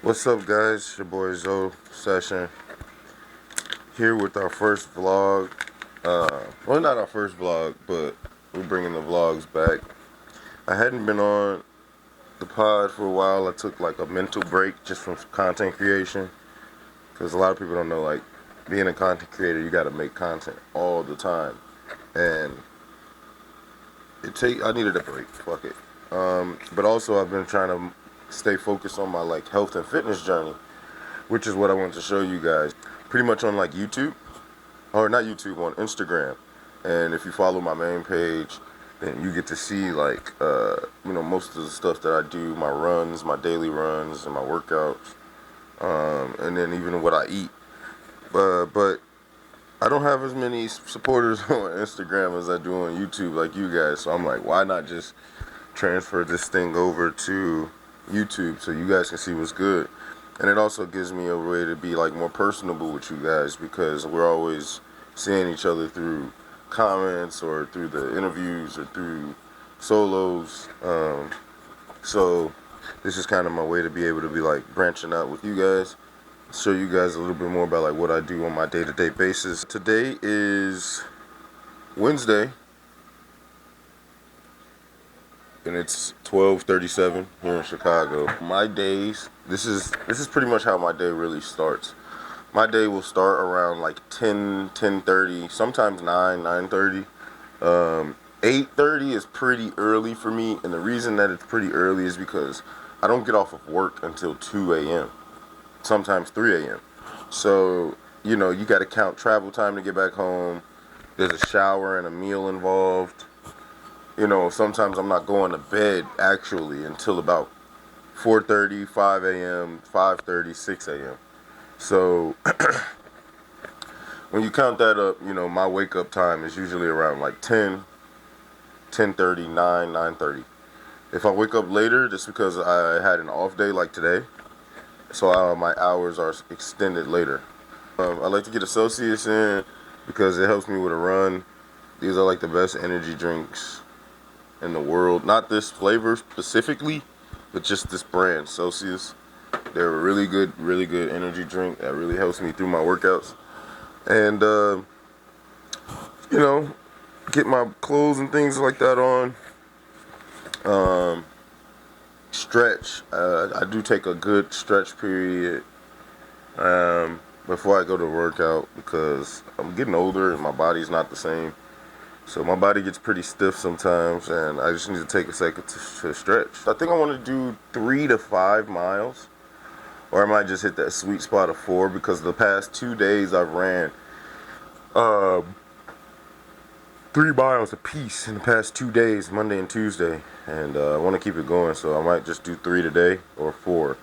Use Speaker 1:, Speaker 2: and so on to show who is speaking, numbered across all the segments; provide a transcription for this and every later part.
Speaker 1: What's up, guys? Your boy ZoTheSession here with our first vlog. Well, not our first vlog, but we're bringing the vlogs back. I hadn't been on the pod for a while. I took like a mental break just from content creation because a lot of people don't know, like, being a content creator, you got to make content all the time, and I needed a break. Fuck it. But also, I've been trying to stay focused on my like health and fitness journey, which is what I wanted to show you guys. Pretty much on like YouTube, or not YouTube, on Instagram. And if you follow my main page, then you get to see like most of the stuff that I do, my runs, my daily runs, and my workouts, and then even what I eat. But I don't have as many supporters on Instagram as I do on YouTube, like you guys. So I'm like, why not just transfer this thing over to YouTube so you guys can see what's good? And it also gives me a way to be like more personable with you guys because we're always seeing each other through comments or through the interviews or through solos. So this is kind of my way to be able to be like branching out with you guys, show you guys a little bit more about like what I do on my day-to-day basis. Today is Wednesday, and it's 12:37 here in Chicago. My days, this is pretty much how my day really starts. My day will start around like 10:30, sometimes 9:30. 8:30 is pretty early for me, and the reason that it's pretty early is because I don't get off of work until 2 a.m., sometimes 3 a.m. So, you got to count travel time to get back home. There's a shower and a meal involved. Sometimes I'm not going to bed actually until about 4:30, 5 a.m., 5:30, 6 a.m. So when you count that up, my wake up time is usually around like 10, 10:30, 9, 9:30. If I wake up later, just because I had an off day like today, so my hours are extended later. I like to get Associates in because it helps me with a run. These are like the best energy drinks in the world. Not this flavor specifically, but just this brand, Celsius. They're a really good energy drink that really helps me through my workouts. And, get my clothes and things like that on. Stretch. I do take a good stretch period before I go to workout because I'm getting older and my body's not the same. So my body gets pretty stiff sometimes, and I just need to take a second to stretch. I think I want to do 3 to 5 miles, or I might just hit that sweet spot of 4 because the past 2 days I've ran 3 miles apiece in the past 2 days, Monday and Tuesday, and I want to keep it going. So I might just do 3 today or 4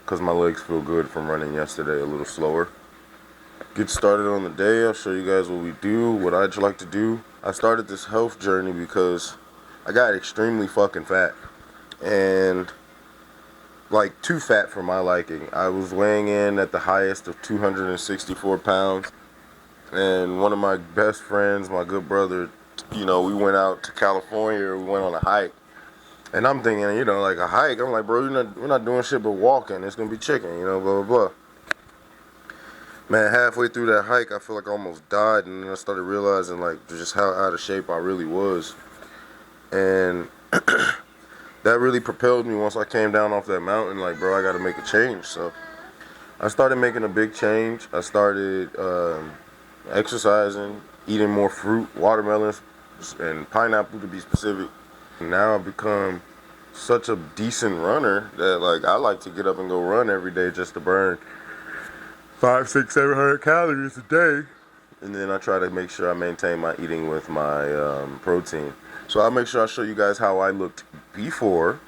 Speaker 1: because my legs feel good from running yesterday a little slower. Get started on the day. I'll show you guys what we do, what I'd like to do. I started this health journey because I got extremely fucking fat, and like too fat for my liking. I was weighing in at the highest of 264 pounds, and one of my best friends, my good brother, we went out to California. We went on a hike, and I'm thinking, like a hike. I'm like, bro, we're not doing shit but walking. It's gonna be chicken, blah blah blah. Man, halfway through that hike, I feel like I almost died, and then I started realizing like just how out of shape I really was, and that really propelled me once I came down off that mountain. Like, bro, I got to make a change. So I started making a big change. I started exercising, eating more fruit, watermelons, and pineapple to be specific. And now I've become such a decent runner that like I like to get up and go run every day just to burn 5, 6, 700 calories a day, and then I try to make sure I maintain my eating with my protein. So I'll make sure I show you guys how I looked before.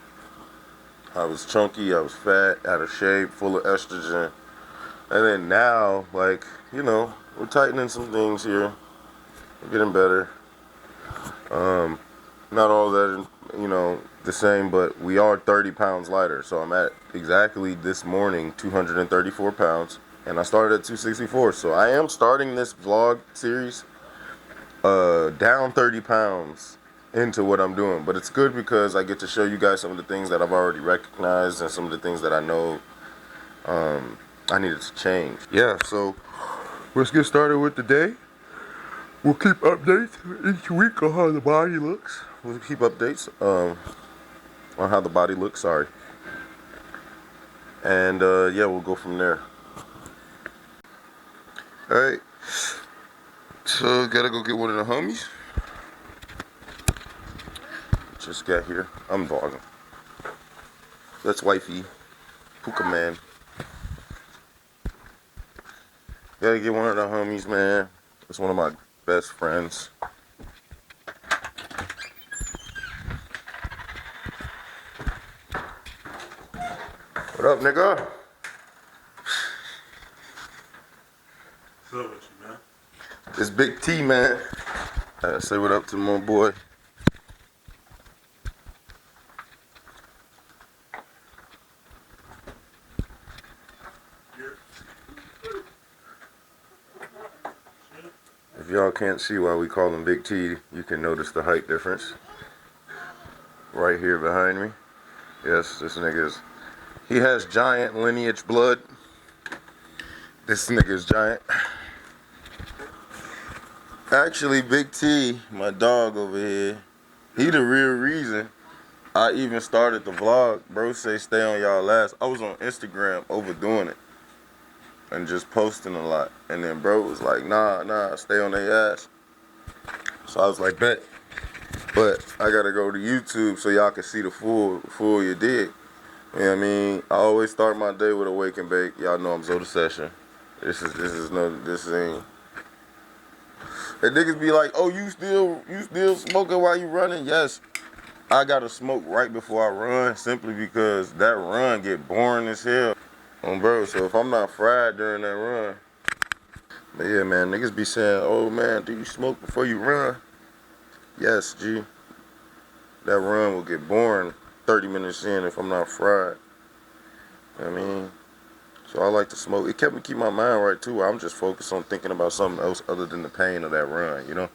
Speaker 1: I was chunky, I was fat, out of shape, full of estrogen, and then now, like, we're tightening some things here. We're getting better. Not all that, the same, but we are 30 pounds lighter. So I'm at exactly this morning 234 pounds. And I started at 264, so I am starting this vlog series down 30 pounds into what I'm doing. But it's good because I get to show you guys some of the things that I've already recognized and some of the things that I know I needed to change. Yeah, so let's get started with the day. We'll keep updates each week on how the body looks. We'll keep updates on how the body looks, sorry. And yeah, we'll go from there. Alright. So gotta go get one of the homies. Just got here. I'm vlogging. That's wifey. Puka man. Gotta get one of the homies, man. It's one of my best friends. What up, nigga?
Speaker 2: What's up with you, man?
Speaker 1: It's Big T, man. Say what up to my boy. If y'all can't see why we call him Big T, you can notice the height difference. Right here behind me. Yes, this nigga he has giant lineage blood. This nigga is giant. Actually, Big T, my dog over here, he the real reason I even started the vlog. Bro say stay on y'all last. I was on Instagram overdoing it and just posting a lot. And then bro was like, nah, stay on their ass. So I was like, bet. But I gotta go to YouTube so y'all can see the full you dig. You know what I mean? I always start my day with a wake and bake. Y'all know I'm ZoTheSession. This ain't. And niggas be like, oh, you still smoking while you running? Yes. I gotta smoke right before I run simply because that run get boring as hell. Bro, so if I'm not fried during that run. But yeah, man, niggas be saying, oh man, do you smoke before you run? Yes, G. That run will get boring 30 minutes in if I'm not fried. You know what I mean? So I like to smoke. It kept me keep my mind right too. I'm just focused on thinking about something else other than the pain of that run, you know?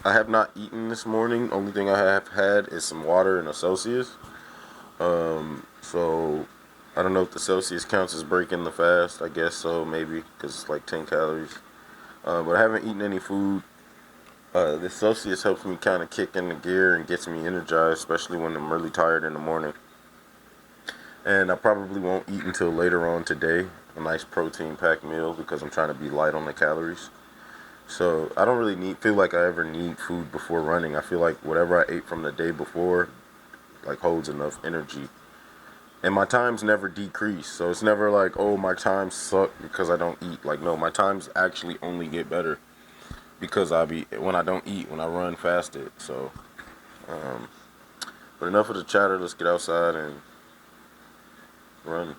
Speaker 1: I have not eaten this morning. Only thing I have had is some water and a Celsius. So I don't know if the Celsius counts as breaking the fast. I guess so, maybe, because it's like 10 calories. But I haven't eaten any food. The Celsius helps me kind of kick in the gear and gets me energized, especially when I'm really tired in the morning. And I probably won't eat until later on today, a nice protein-packed meal, because I'm trying to be light on the calories. So I don't really feel like I ever need food before running. I feel like whatever I ate from the day before, like, holds enough energy. And my times never decrease. So it's never like, oh, my times suck because I don't eat. Like, no, my times actually only get better because when I don't eat, when I run fasted. So, but enough of the chatter. Let's get outside and run.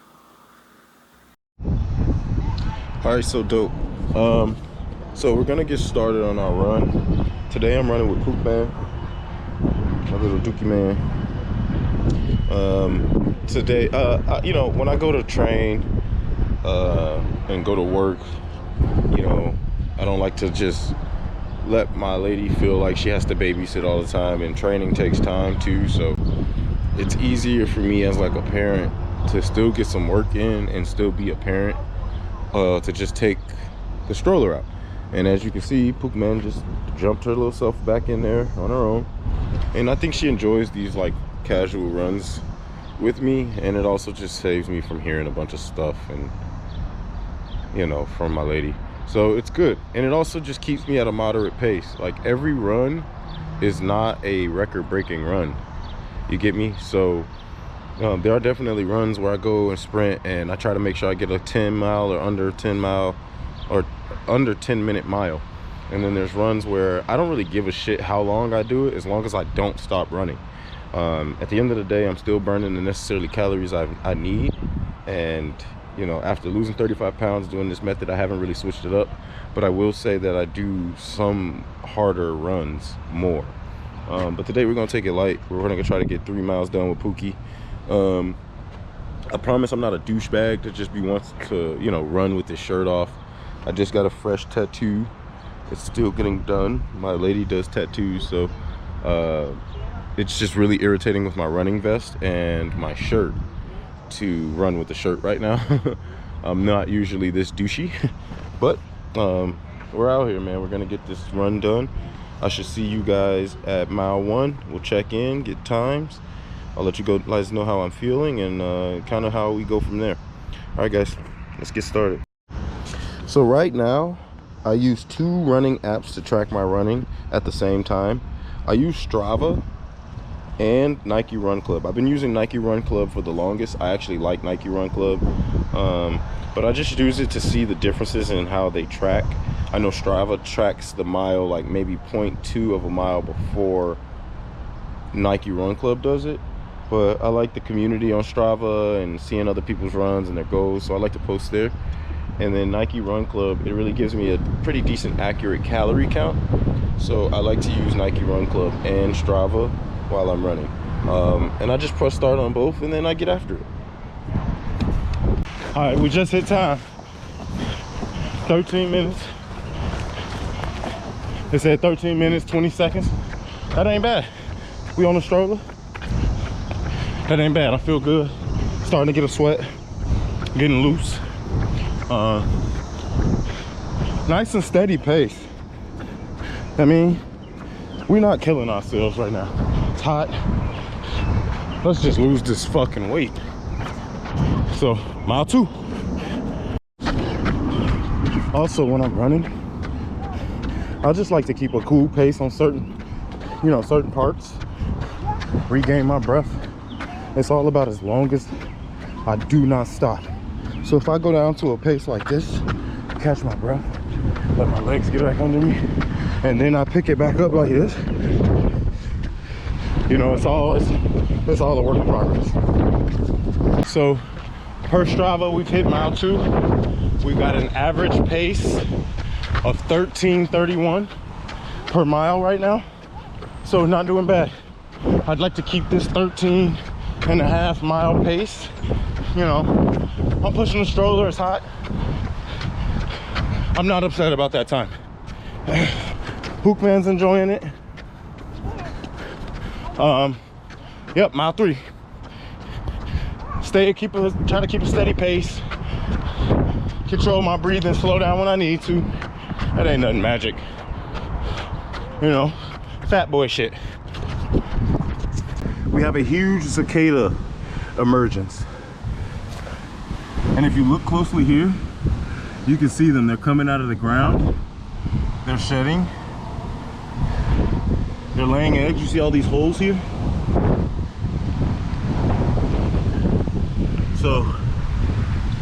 Speaker 1: All right, so dope. So we're gonna get started on our run. Today I'm running with Poop Man, my little dookie man. Today, you know, when I go to train and go to work, you know, I don't like to just let my lady feel like she has to babysit all the time, and training takes time too. So it's easier for me as like a parent to still get some work in and still be a parent, to just take the stroller out. And as you can see, Pook Man just jumped her little self back in there on her own. And I think she enjoys these like casual runs with me, and it also just saves me from hearing a bunch of stuff and, you know, from my lady. So it's good. And it also just keeps me at a moderate pace. Like, every run is not a record-breaking run. You get me? So there are definitely runs where I go and sprint and I try to make sure I get a 10 mile or under 10 mile or under 10-minute mile. And then there's runs where I don't really give a shit how long I do it, as long as I don't stop running. At the end of the day, I'm still burning the necessary calories I need. And, you know, after losing 35 pounds doing this method, I haven't really switched it up. But I will say that I do some harder runs more. But today we're going to take it light. We're going to try to get 3 miles done with Pookie. I promise I'm not a douchebag to just be wants to, you know, run with his shirt off. I just got a fresh tattoo. It's still getting done. My lady does tattoos, so it's just really irritating with my running vest and my shirt. to run with the shirt right now. I'm not usually this douchey, but we're out here, man. We're gonna get this run done. I should see you guys at mile 1. We'll check in, get times. I'll let you guys know how I'm feeling and kind of how we go from there. All right, guys, let's get started. So right now, I use 2 running apps to track my running at the same time. I use Strava and Nike Run Club. I've been using Nike Run Club for the longest. I actually like Nike Run Club, but I just use it to see the differences in how they track. I know Strava tracks the mile like maybe 0.2 of a mile before Nike Run Club does it, but I like the community on Strava and seeing other people's runs and their goals, so I like to post there. And then Nike Run Club, it really gives me a pretty decent accurate calorie count, so I like to use Nike Run Club and Strava while I'm running, and I just press start on both and then I get after it.
Speaker 2: All right, we just hit time. 13 minutes. It said 13 minutes, 20 seconds. That ain't bad. We on the stroller. That ain't bad. I feel good. Starting to get a sweat. Getting loose. Nice and steady pace. I mean, we're not killing ourselves right now. It's hot. Let's just lose this fucking weight. So, mile 2. Also, when I'm running, I just like to keep a cool pace on certain parts. Regain my breath. It's all about as long as I do not stop. So if I go down to a pace like this, catch my breath, let my legs get back under me, and then I pick it back up like this, you know, it's all a work in progress. So per Strava, we've hit mile 2. We've got an average pace of 13:31 per mile right now, so not doing bad. I'd like to keep this 13.5 mile pace. You know, I'm pushing the stroller, it's hot. I'm not upset about that time. Hookman's enjoying it. Yep, mile 3. Try to keep a steady pace. Control my breathing, slow down when I need to. That ain't nothing magic. You know, fat boy shit. We have a huge cicada emergence. And if you look closely here, you can see them. They're coming out of the ground. They're shedding. They're laying eggs. You see all these holes here? So,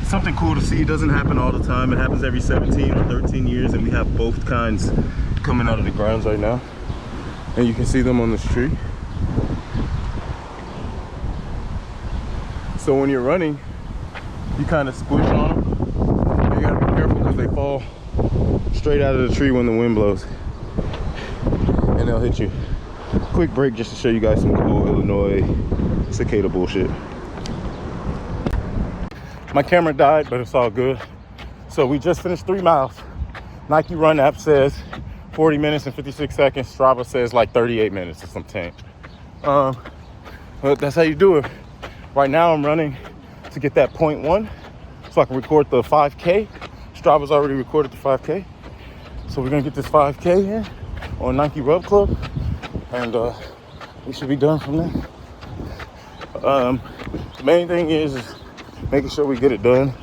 Speaker 2: something cool to see. It doesn't happen all the time. It happens every 17 or 13 years, and we have both kinds coming out of the grounds right now. And you can see them on this tree. So when you're running, you kind of squish on them. You gotta be careful because they fall straight out of the tree when the wind blows, and they'll hit you. Quick break just to show you guys some cool Illinois cicada bullshit. My camera died, but it's all good. So we just finished 3 miles. Nike Run app says 40 minutes and 56 seconds. Strava says like 38 minutes or something. But that's how you do it. Right now I'm running to get that 0.1 so I can record the 5K. Strava's already recorded the 5K. So we're gonna get this 5K in on Nike Run Club, and we should be done from there. The main thing is making sure we get it done.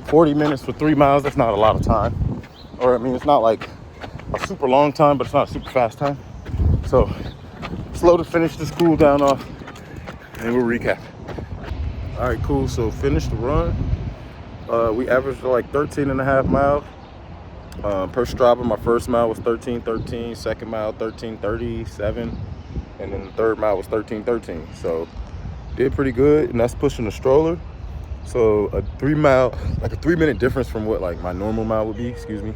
Speaker 2: 40 minutes for 3 miles, that's not a lot of time. Or I mean, it's not like a super long time, but it's not a super fast time. So slow to finish this cool down off, and we'll recap. All right, cool. So finished the run. We averaged like 13.5 miles. Per Strava, my first mile was 13:13, second mile 13:37, and then the third mile was 13:13. So did pretty good, and that's pushing the stroller. So a 3 mile, like a 3-minute difference from what like my normal mile would be, excuse me.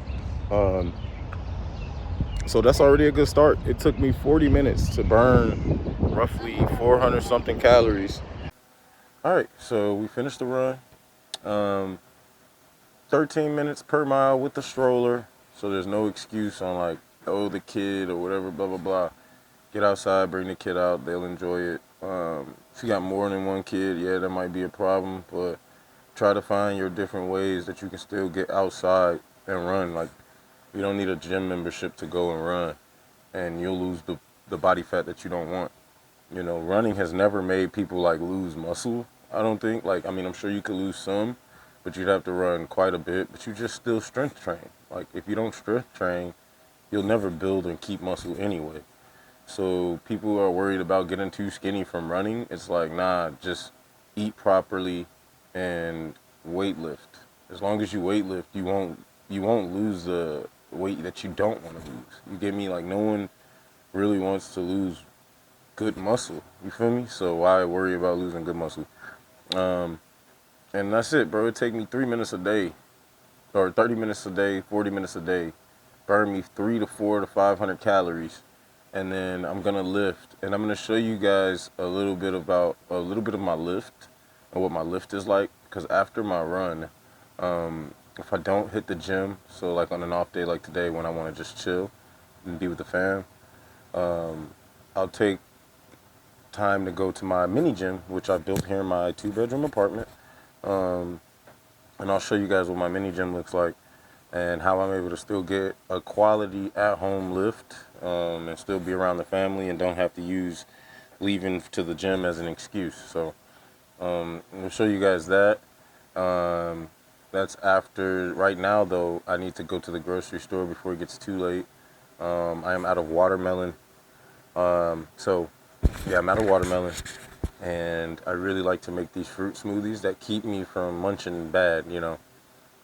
Speaker 2: So that's already a good start. It took me 40 minutes to burn roughly 400 something calories. All right, so we finished the run. 13 minutes per mile with the stroller, so there's no excuse on like, oh, the kid or whatever, blah blah blah. Get outside, bring the kid out, they'll enjoy it.
Speaker 3: If you got more than one kid, yeah, that might be a problem. But try to find your different ways that you can still get outside and run. Like, you don't need a gym membership to go and run, and you'll lose the body fat that you don't want. You know, running has never made people like lose muscle. I don't think. Like, I mean, I'm sure you could lose some, but you'd have to run quite a bit. But you just still strength train. Like, if you don't strength train, you'll never build and keep muscle anyway. So people who are worried about getting too skinny from running, it's like, nah, just eat properly and weight lift. As long as you weight lift, you won't lose the weight that you don't want to lose. You get me? Like, no one really wants to lose good muscle. You feel me? So why worry about losing good muscle? Um, and that's it, bro. It take me 3 minutes a day, or 30 minutes a day, 40 minutes a day. Burn me 300 to 400 to 500 calories, and then I'm gonna lift, and I'm gonna show you guys a little bit of my lift and what my lift is like. Because after my run, if I don't hit the gym, so like on an off day like today when I want to just chill and be with the fam, I'll take time to go to my mini gym, which I built here in my 2-bedroom apartment. Um, and I'll show you guys what my mini gym looks like and how I'm able to still get a quality at-home lift, and still be around the family and don't have to use leaving to the gym as an excuse. So I'll show you guys that. That's after. Right now, though, I need to go to the grocery store before it gets too late. I am out of watermelon. So, yeah, I'm out of watermelon. And I really like to make these fruit smoothies that keep me from munching bad, you know.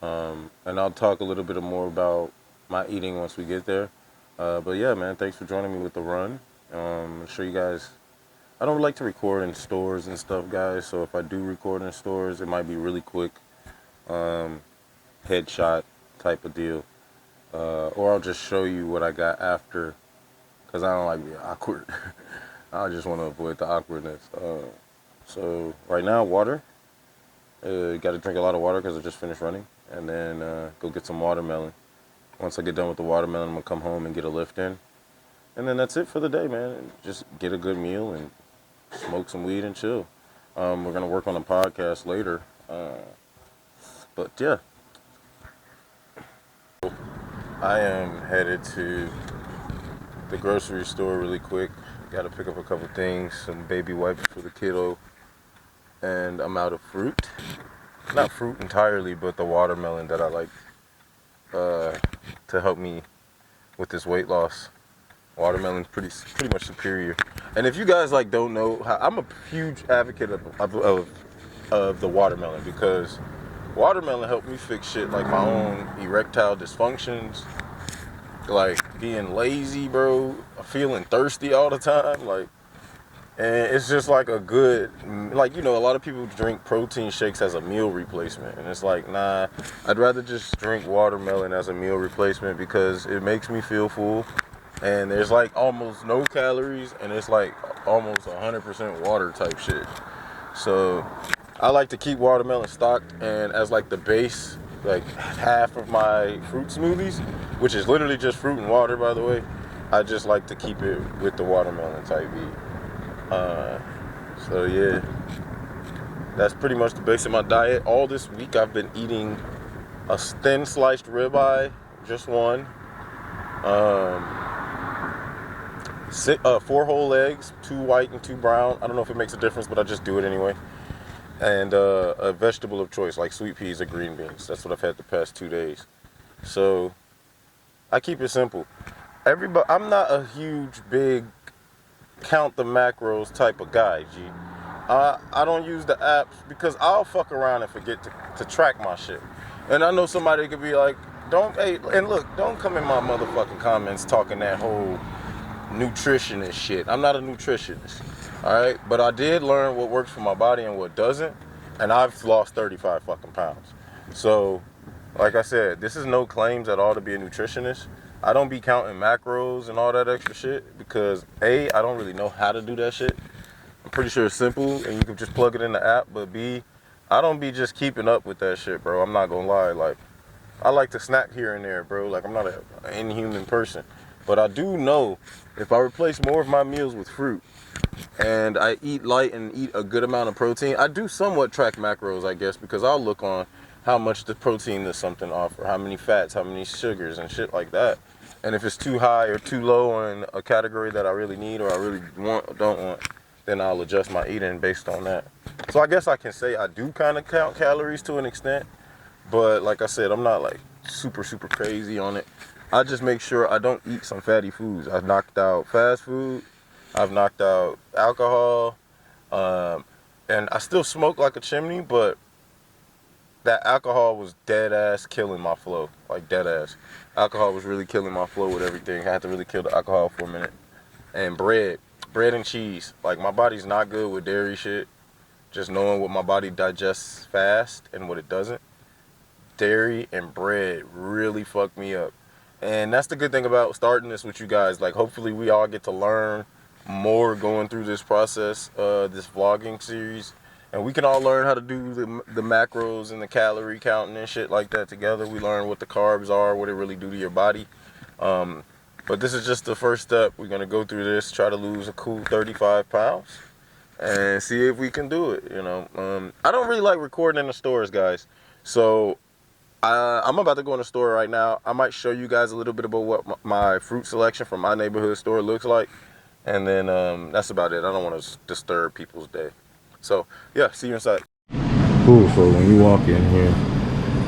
Speaker 3: And I'll talk a little bit more about my eating once we get there. But yeah, man, thanks for joining me with the run. I'll show you guys. I don't like to record in stores and stuff, guys. So if I do record in stores, it might be really quick, headshot type of deal. Or I'll just show you what I got after, because I don't like being awkward. I just want to avoid the awkwardness. So right now, water. Got to drink a lot of water because I just finished running. And then go get some watermelon. Once I get done with the watermelon, I'm going to come home and get a lift in. And then that's it for the day, man. Just get a good meal and smoke some weed and chill. We're going to work on a podcast later. But yeah. I am headed to the grocery store really quick. Got to pick up a couple things, some baby wipes for the kiddo. And I'm out of fruit. Not fruit entirely, but the watermelon that I like to help me with this weight loss. Watermelon's pretty much superior. And if you guys like don't know, I'm a huge advocate of the watermelon, because watermelon helped me fix shit like my own erectile dysfunctions, like being lazy, bro, feeling thirsty all the time, like. And it's just like a good, like, you know, a lot of people drink protein shakes as a meal replacement. And it's like, nah, I'd rather just drink watermelon as a meal replacement, because it makes me feel full. And there's like almost no calories, and it's like almost 100% water type shit. So I like to keep watermelon stocked, and as like the base, like half of my fruit smoothies, which is literally just fruit and water, by the way, I just like to keep it with the watermelon type beat. So yeah, that's pretty much the base of my diet. All this week I've been eating a thin sliced ribeye, just one. 4 whole eggs, 2 white and 2 brown. I don't know if it makes a difference, but I just do it anyway. And a vegetable of choice, like sweet peas or green beans. That's what I've had the past 2 days. So I keep it simple. I'm not a huge, big count the macros type of guy, G. I don't use the apps because I'll fuck around and forget to track my shit. And I know somebody could be like, don't come in my motherfucking comments talking that whole nutritionist shit. I'm not a nutritionist, alright? But I did learn what works for my body and what doesn't, and I've lost 35 fucking pounds. So, like I said, this is no claims at all to be a nutritionist. I don't be counting macros and all that extra shit because A, I don't really know how to do that shit. I'm pretty sure it's simple and you can just plug it in the app, but B, I don't be just keeping up with that shit, bro. I'm not gonna lie. Like, I like to snack here and there, bro. Like, I'm not an inhuman person. But I do know if I replace more of my meals with fruit and I eat light and eat a good amount of protein, I do somewhat track macros, I guess, because I'll look on how much the protein does something offer, how many fats, how many sugars and shit like that. And if it's too high or too low on a category that I really need or I really want or don't want, then I'll adjust my eating based on that. So I guess I can say I do kind of count calories to an extent, but like I said, I'm not like super crazy on it. I just make sure I don't eat some fatty foods. I've knocked out fast food, I've knocked out alcohol, and I still smoke like a chimney, but that alcohol was dead ass killing my flow, like dead ass. Alcohol was really killing my flow with everything. I had to really kill the alcohol for a minute. And bread and cheese. Like my body's not good with dairy shit. Just knowing what my body digests fast and what it doesn't. Dairy and bread really fucked me up. And that's the good thing about starting this with you guys. Like hopefully we all get to learn more going through this process, this vlogging series. And we can all learn how to do the macros and the calorie counting and shit like that together. We learn what the carbs are, what it really do to your body. But this is just the first step. We're going to go through this, try to lose a cool 35 pounds and see if we can do it, you know. I don't really like recording in the stores, guys. So I'm about to go in the store right now. I might show you guys a little bit about what my fruit selection from my neighborhood store looks like. And then that's about it. I don't want to disturb people's day. So, yeah, see you inside. Cool, so when you walk in here,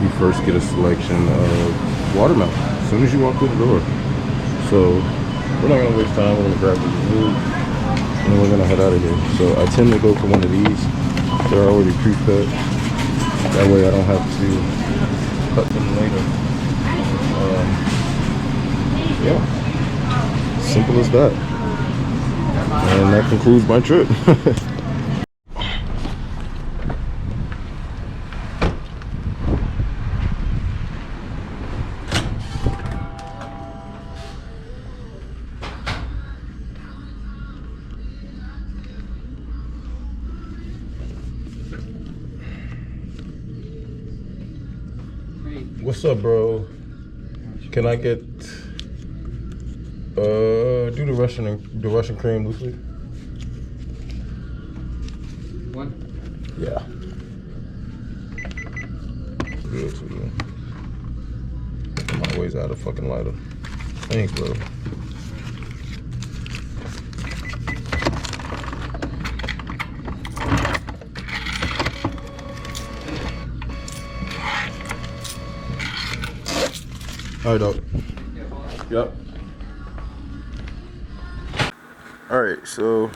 Speaker 3: you first get a selection of watermelon as soon as you walk through the door. So, we're not going to waste time. We're going to grab the food, and then we're going to head out of here. So, I tend to go for one of these. They're already pre-cut. That way I don't have to cut them later. Yeah, simple as that. And that concludes my trip. What's up, bro? Can I get do the Russian cream loosely?
Speaker 4: One.
Speaker 3: Yeah. Good to you. I'm always out of fucking lighter. Thanks, bro. Alright, dog. Yep. Alright, so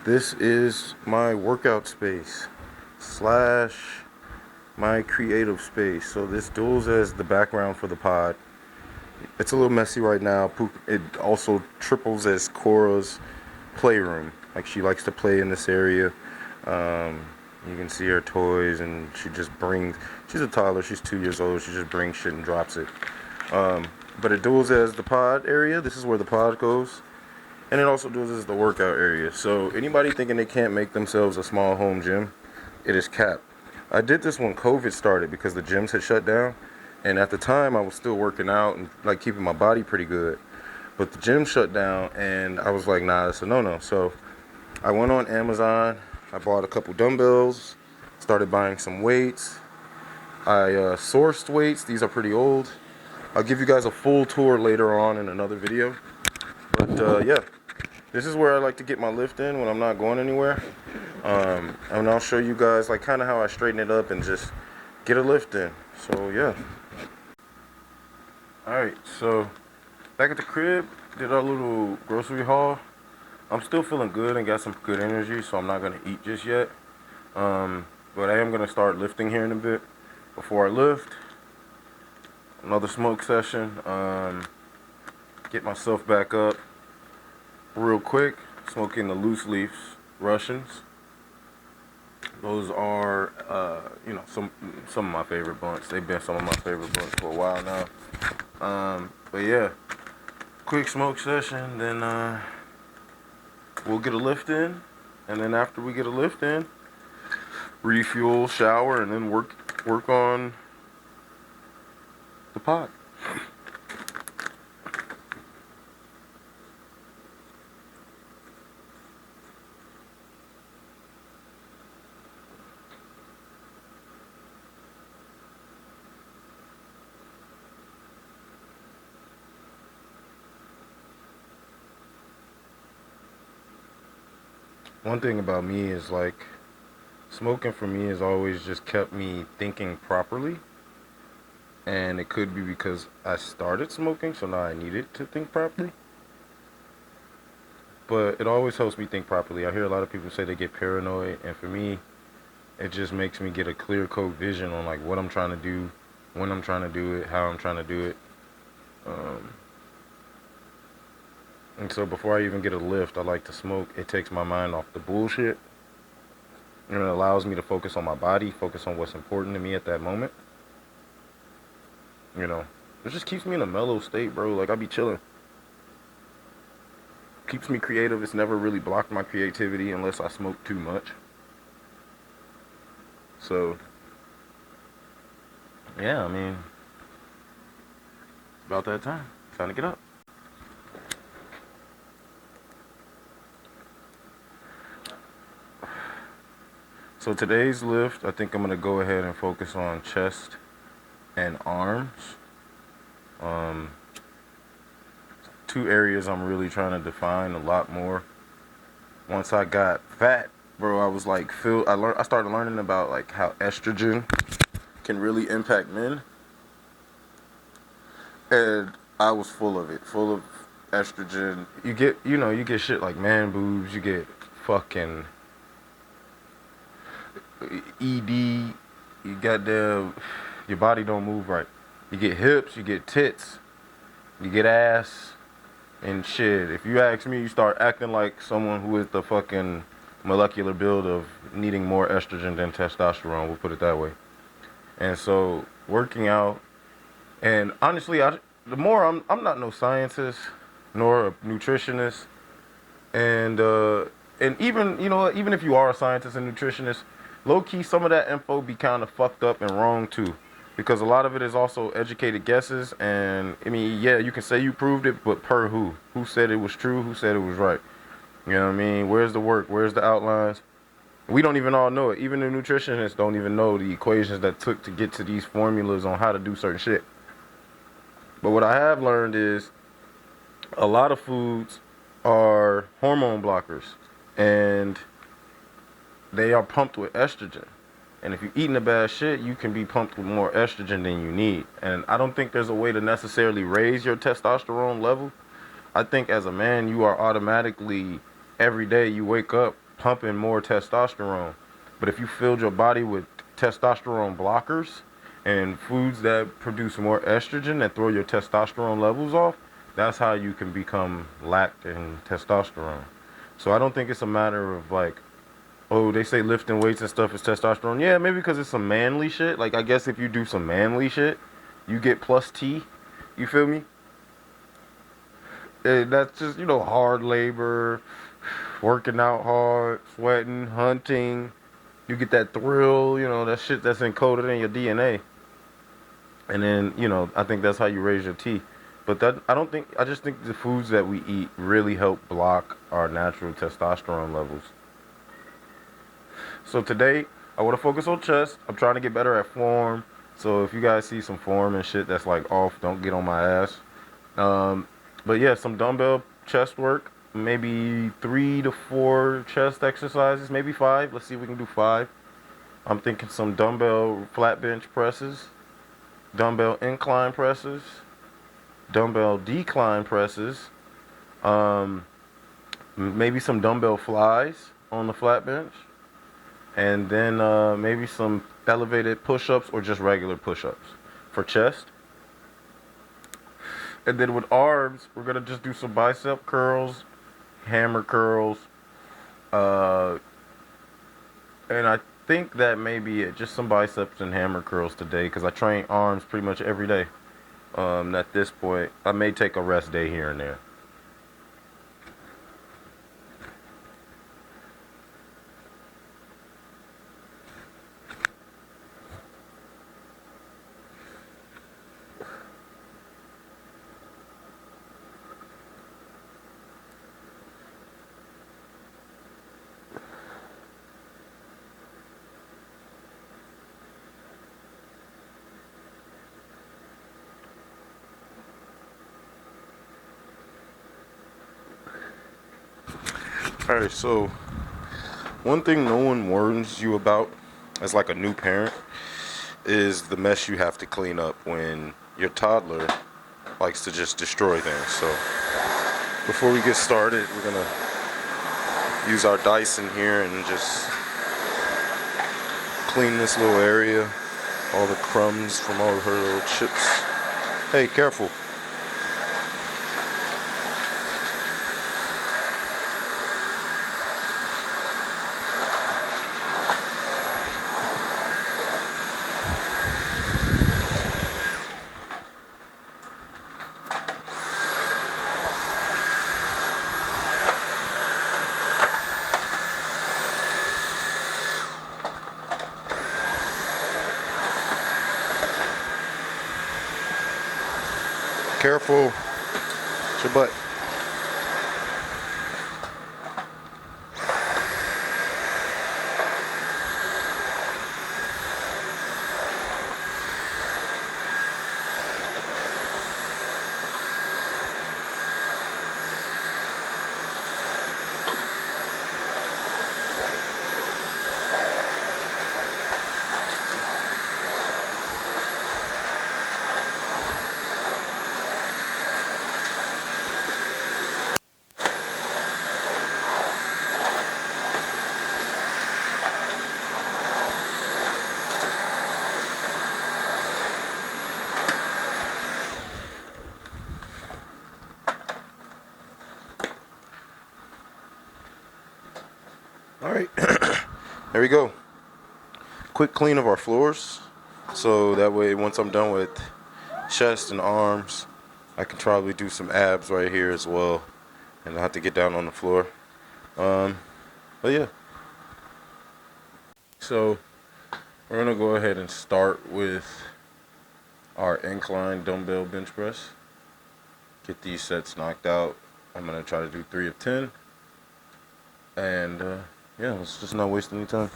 Speaker 3: this is my workout space slash my creative space. So this duels as the background for the pod. It's a little messy right now. It also triples as Cora's playroom. Like she likes to play in this area. You can see her toys, and she just brings. She's a toddler. She's 2 years old. She just brings shit and drops it. But it duels as the pod area. This is where the pod goes. And it also duels as the workout area. So anybody thinking they can't make themselves a small home gym, it is capped. I did this when COVID started because the gyms had shut down. And at the time I was still working out and like keeping my body pretty good. But the gym shut down and I was like, nah, that's a no-no. So I went on Amazon. I bought a couple dumbbells, started buying some weights. I sourced weights. These are pretty old. I'll give you guys a full tour later on in another video. But yeah, this is where I like to get my lift in when I'm not going anywhere. And I'll show you guys like kind of how I straighten it up and just get a lift in. So yeah. Alright, so back at the crib, did our little grocery haul. I'm still feeling good and got some good energy, so I'm not going to eat just yet. But I am going to start lifting here in a bit. Before I lift, another smoke session. Get myself back up real quick. Smoking the loose leaf Russians. Those are, you know, some of my favorite blunts. They've been some of my favorite blunts for a while now. But yeah, quick smoke session, then we'll get a lift in, and then after we get a lift in, refuel, shower, and then work on the pod. one thing about me is like smoking for me has always just kept me thinking properly. And it could be because I started smoking, so now I need it to think properly. But it always helps me think properly. I hear a lot of people say they get paranoid, and for me, it just makes me get a clear code vision on like what I'm trying to do, when I'm trying to do it, how I'm trying to do it. Um, and so before I even get a lift, I like to smoke. It takes my mind off the bullshit, and it allows me to focus on my body, focus on what's important to me at that moment. You know, it just keeps me in a mellow state, bro. Like I be chilling. Keeps me creative. It's never really blocked my creativity unless I smoke too much. So, yeah, I mean, it's about that time. Time to get up. So today's lift, I think I'm gonna go ahead and focus on chest and arms. Um, Two areas I'm really trying to define a lot more. Once I got fat, bro, I was like, I started learning about like how estrogen can really impact men, and I was full of it, full of estrogen. You get shit like man boobs, you get fucking ED, you goddamn, your body don't move right. You get hips, you get tits, you get ass, and shit. If you ask me, you start acting like someone who is the fucking molecular build of needing more estrogen than testosterone, we'll put it that way. And so, working out, and honestly, the more I'm not no scientist, nor a nutritionist, and even even if you are a scientist and nutritionist, low key some of that info be kind of fucked up and wrong too, because a lot of it is also educated guesses. And I mean, yeah, you can say you proved it, but per who? Who said it was true? Who said it was right? You know what I mean? Where's the work? Where's the outlines? We don't even all know it. Even the nutritionists don't even know the equations that took to get to these formulas on how to do certain shit. But what I have learned is a lot of foods are hormone blockers, and they are pumped with estrogen. And if you're eating the bad shit, you can be pumped with more estrogen than you need. And I don't think there's a way to necessarily raise your testosterone level. I think as a man, you are automatically, every day you wake up pumping more testosterone. But if you filled your body with testosterone blockers and foods that produce more estrogen that throw your testosterone levels off, that's how you can become lacked in testosterone. So I don't think it's a matter of like, oh, they say lifting weights and stuff is testosterone. Yeah, maybe because it's some manly shit. Like, I guess if you do some manly shit, you get plus T. You feel me? And that's just, hard labor, working out hard, sweating, hunting. You get that thrill, that shit that's encoded in your DNA. And then, I think that's how you raise your T. But I just think the foods that we eat really help block our natural testosterone levels. So today, I want to focus on chest. I'm trying to get better at form. So if you guys see some form and shit that's like off, don't get on my ass. But yeah, some dumbbell chest work. Maybe 3 to 4 chest exercises. Maybe 5. Let's see if we can do 5. I'm thinking some dumbbell flat bench presses. Dumbbell incline presses. Dumbbell decline presses. Maybe some dumbbell flies on the flat bench. And then maybe some elevated push-ups or just regular push-ups for chest. And then with arms, we're going to just do some bicep curls, hammer curls. And I think that may be it. Just some biceps and hammer curls today, because I train arms pretty much every day. At this point, I may take a rest day here and there. Alright, so
Speaker 1: One thing no one warns you about as like a new parent is the mess you have to clean up when your toddler likes to just destroy things. So before we get started, we're gonna use our Dyson here and just clean this little area, all the crumbs from all of her little chips. Hey, careful. Careful. It's your butt. All right, there we go. Quick clean of our floors. So that way, once I'm done with chest and arms, I can probably do some abs right here as well. And I'll have to get down on the floor. But yeah.
Speaker 3: So we're gonna go ahead and start with our incline dumbbell bench press. Get these sets knocked out. I'm gonna try to do 3 of 10. And yeah, let's just not waste any time.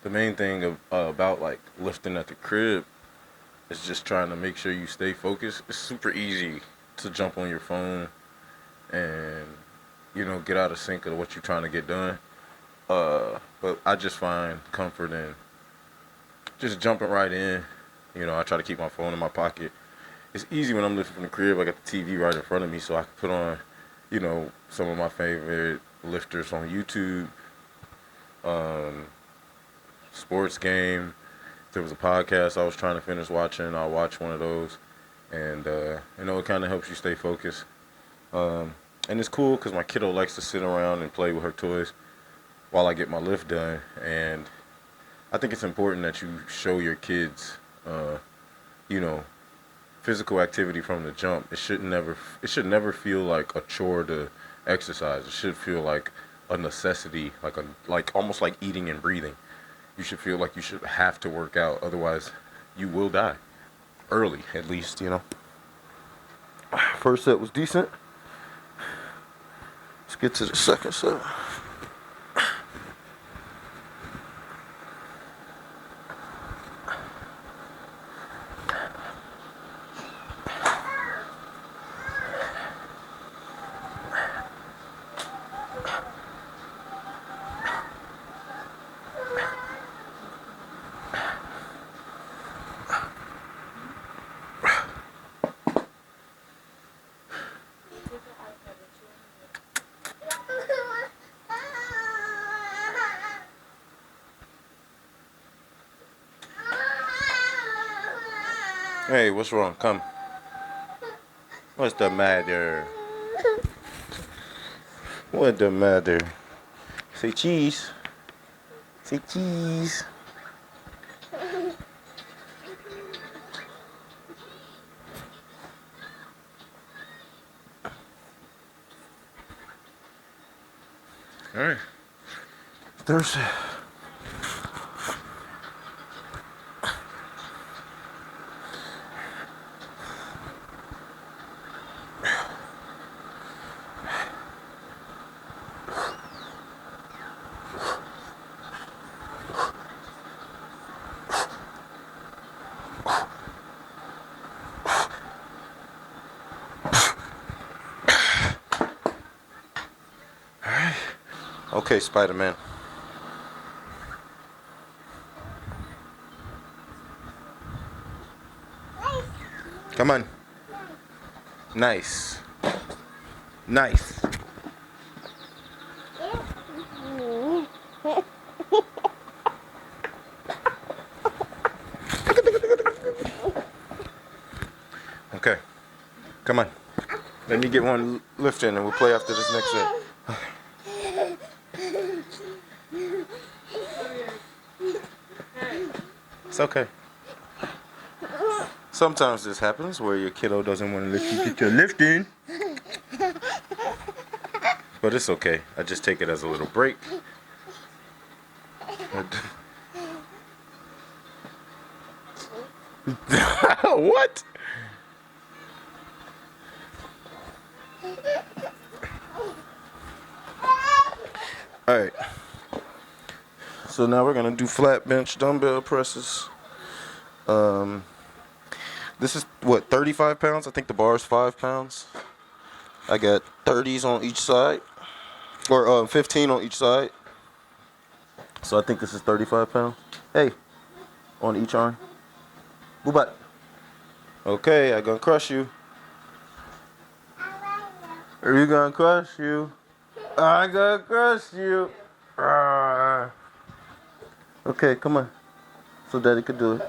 Speaker 3: The main thing about like lifting at the crib is just trying to make sure you stay focused. It's super easy to jump on your phone and get out of sync of what you're trying to get done. But I just find comfort in just jumping right in. I try to keep my phone in my pocket. It's easy when I'm lifting from the crib. I got the TV right in front of me, so I can put on, some of my favorite lifters on YouTube. Sports game. If there was a podcast I was trying to finish watching, I'll watch one of those. And, it kind of helps you stay focused. And it's cool because my kiddo likes to sit around and play with her toys while I get my lift done. And I think it's important that you show your kids, physical activity from the jump. It should never feel like a chore to exercise. It should feel like a necessity, like almost like eating and breathing. You should feel like you should have to work out, otherwise you will die early, at least. First set was decent. Let's get to the second set. Hey, what's wrong? Come. What's the matter? What the matter? Say cheese. Say cheese. All right. There's okay, Spider-Man. Come on. Nice. Nice. Okay. Come on. Let me get one lift in and we'll play after this next set. It's okay. Sometimes this happens where your kiddo doesn't want to let you get your lift in. But it's okay. I just take it as a little break. What? Alright. So now we're gonna do flat bench dumbbell presses. This is what, 35 pounds? I think the bar is 5 pounds. I got 30s on each side, or 15 on each side. So I think this is 35 pounds. Hey, on each arm. Boobat. Okay, I'm gonna crush you. Are you gonna crush you? I'm gonna crush you. Okay, come on. So Daddy could do it.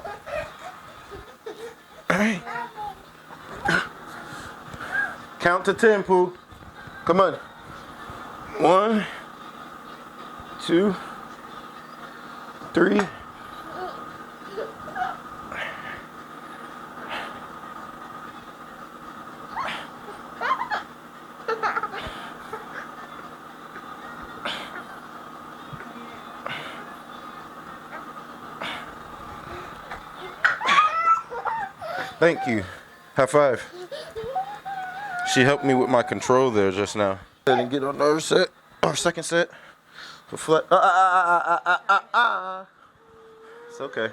Speaker 3: Alright. Count to 10, Pooh. Come on. 1, 2, 3. Thank you. High five. She helped me with my control there just now. And get on our set, our second set. For flat. It's okay.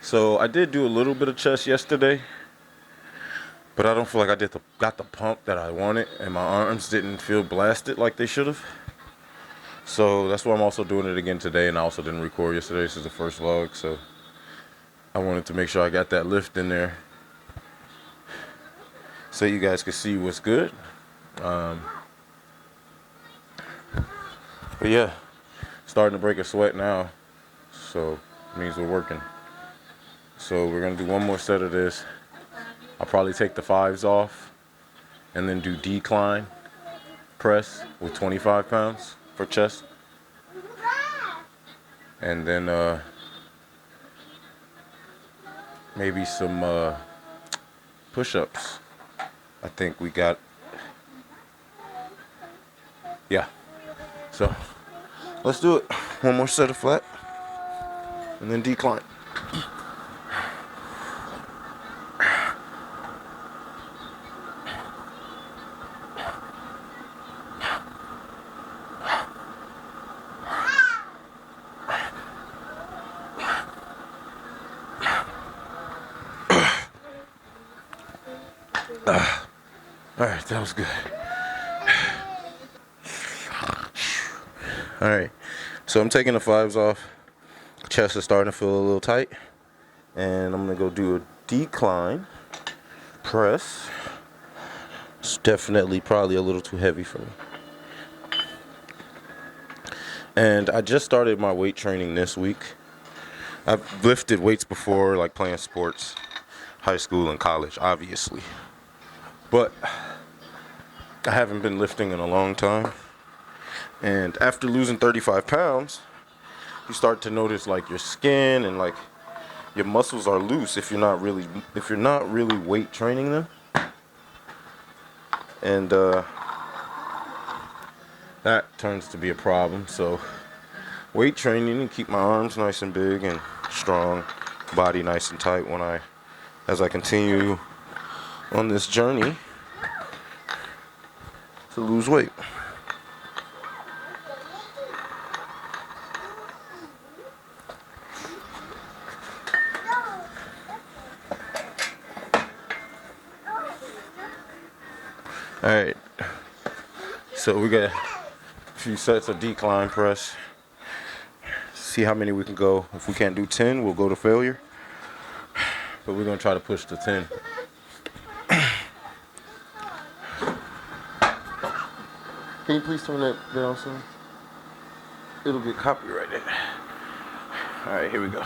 Speaker 3: So I did do a little bit of chest yesterday, but I don't feel like I got the pump that I wanted, and my arms didn't feel blasted like they should have. So that's why I'm also doing it again today, and I also didn't record yesterday. This is the first vlog, so I wanted to make sure I got that lift in there so you guys could see what's good. But yeah, starting to break a sweat now, so it means we're working. So we're gonna do one more set of this. I'll probably take the 5s off and then do decline press with 25 pounds for chest. And then maybe some push-ups. I think we got, yeah. So let's do it. One more set of flat and then decline. Alright, that was good. Alright, so I'm taking the 5s off. Chest is starting to feel a little tight. And I'm going to go do a decline press. It's definitely probably a little too heavy for me. And I just started my weight training this week. I've lifted weights before, like playing sports, high school and college, obviously. But I haven't been lifting in a long time. And after losing 35 pounds, you start to notice like your skin and like your muscles are loose if you're not really weight training them. And that turns to be a problem. So weight training and keep my arms nice and big and strong, body nice and tight as I continue on this journey to lose weight. All right, so we got a few sets of decline press. See how many we can go. If we can't do 10, we'll go to failure. But we're gonna try to push to 10. Can you please turn that down, son? It'll get copyrighted. All right, here we go.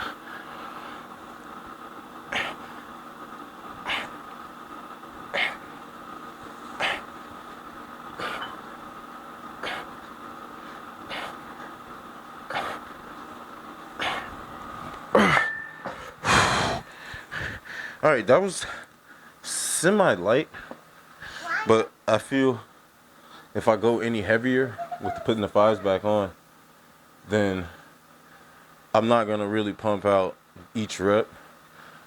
Speaker 3: All right, that was semi-light, but I feel if I go any heavier with putting the 5s back on, then I'm not gonna really pump out each rep.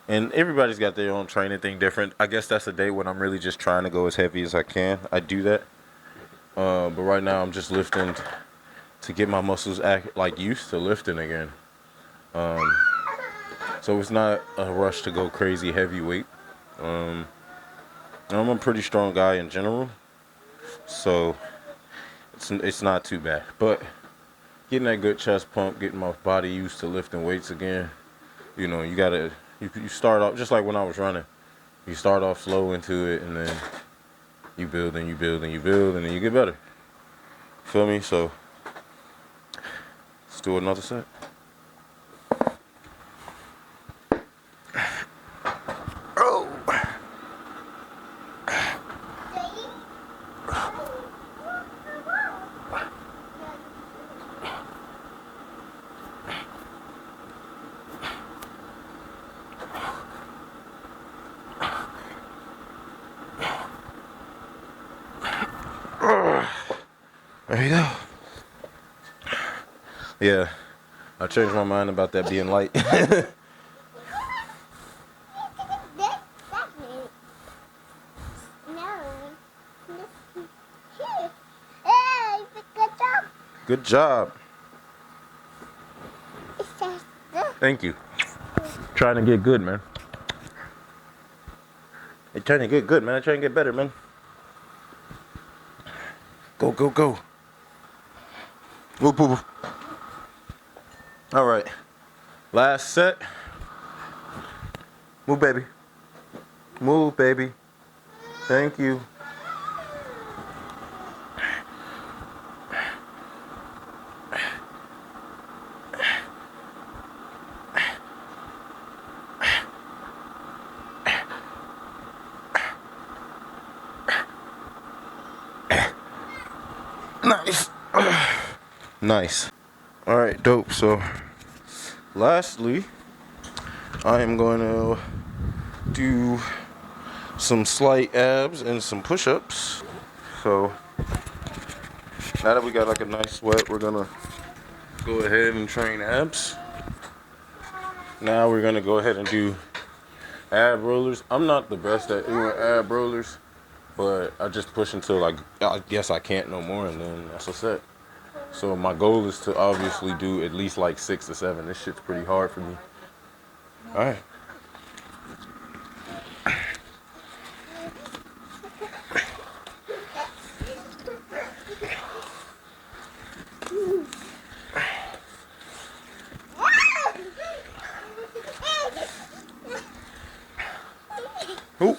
Speaker 3: And everybody's got their own training thing different. I guess that's a day when I'm really just trying to go as heavy as I can. I do that, but right now I'm just lifting to get my muscles used to lifting again. So it's not a rush to go crazy heavyweight. I'm a pretty strong guy in general, so it's not too bad. But getting that good chest pump, getting my body used to lifting weights again. You know, you start off just like when I was running. You start off slow into it, and then you build and you build and you build, and then you get better. Feel me? So let's do another set. There you go. Yeah, I changed my mind about that being light. Good job. Thank you. Trying to get good, man. You're trying to get good, man. I'm trying to get better, man. Go, go, go. Whoop, whoop. All right. Last set. Move, baby. Move, baby. Thank you. Nice. Nice. All right, dope. So, lastly, I am going to do some slight abs and some push-ups. So, now that we got like a nice sweat, we're gonna go ahead and train abs. Now we're gonna go ahead and do ab rollers. I'm not the best at doing ab rollers, but I just push until I guess I can't no more, and then that's a set. So my goal is to obviously do at least like 6 to 7. This shit's pretty hard for me. All right. Ooh.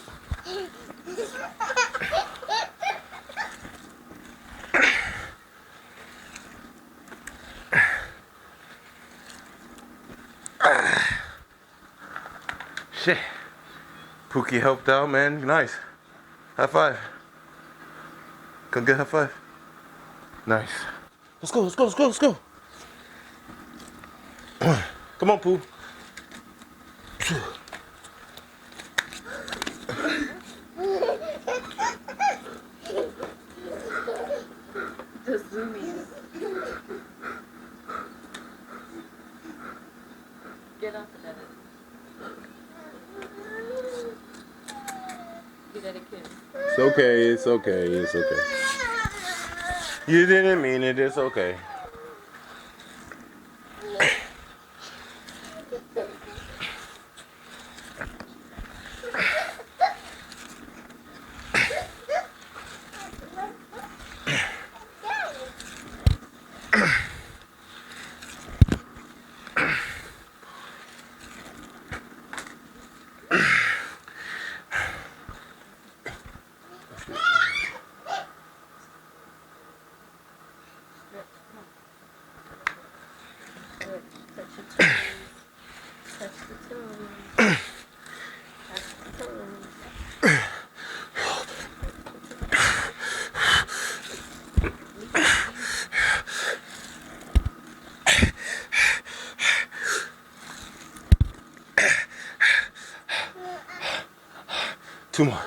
Speaker 3: Shit. Pookie helped out, man. Nice.
Speaker 1: High five. Come get high five. Nice. Let's go, let's go, let's go, let's go. Come on, Pooh.
Speaker 4: The zoomies. Get off of that. Get at a kiss.
Speaker 3: It's okay, it's okay, it's okay. You didn't mean it, it's okay.
Speaker 4: Good. Touch your toes. Touch the toes. Touch the toes.
Speaker 1: Two more.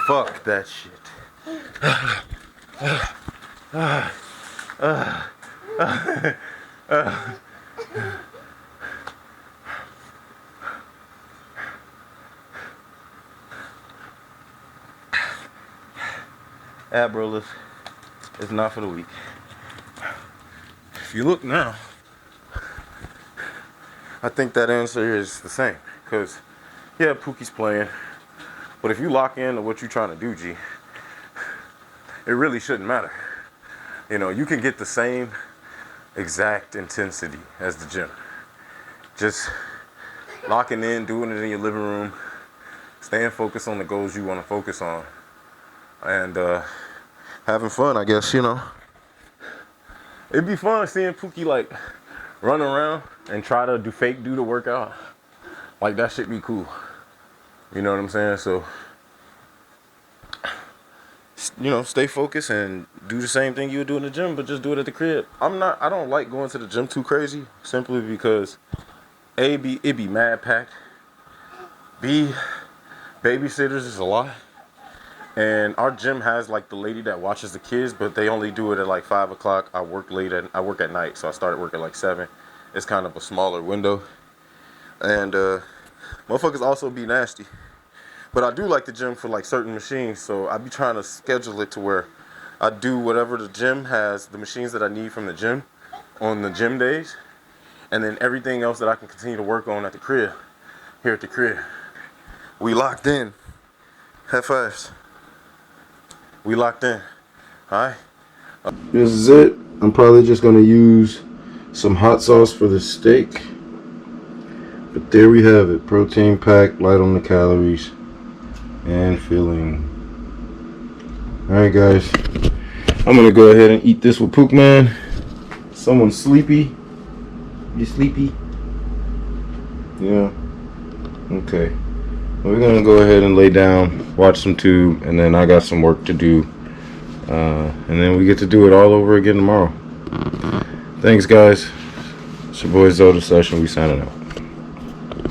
Speaker 1: Fuck that shit. Ab rollers is not for the weak. If you look now, I think that answer is the same. Because, yeah, Pookie's playing. But if you lock in to what you're trying to do, G, it really shouldn't matter. You know, you can get the same exact intensity as the gym. Just locking in, doing it in your living room, staying focused on the goals you want to focus on, and having fun, I guess, you know. It'd be fun seeing Pookie, like, run around and try to do the workout. Like, that shit be cool. You know what I'm saying? So, you know, stay focused and do the same thing you would do in the gym, but just do it at the crib. I don't like going to the gym too crazy, simply because A, it be mad packed. B, babysitters is a lot. And our gym has like the lady that watches the kids, but they only do it at like 5 o'clock. I work at night, so I started work at like 7. It's kind of a smaller window. And motherfuckers also be nasty. But I do like the gym for like certain machines, so I be trying to schedule it to where I do whatever the gym has, the machines that I need from the gym on the gym days, and then everything else that I can continue to work on at the crib, here at the crib. We locked in. High fives. We locked in. Alright? This is it. I'm probably just going to use some hot sauce for the steak. But there we have it. Protein packed, light on the calories, and filling. Alright guys, I'm gonna go ahead and eat this with Pook Man. Someone's sleepy. You sleepy? Yeah. Okay. We're gonna go ahead and lay down, watch some tube, and then I got some work to do. And then we get to do it all over again tomorrow. Thanks guys. It's your boy ZoTheSession. We signing out.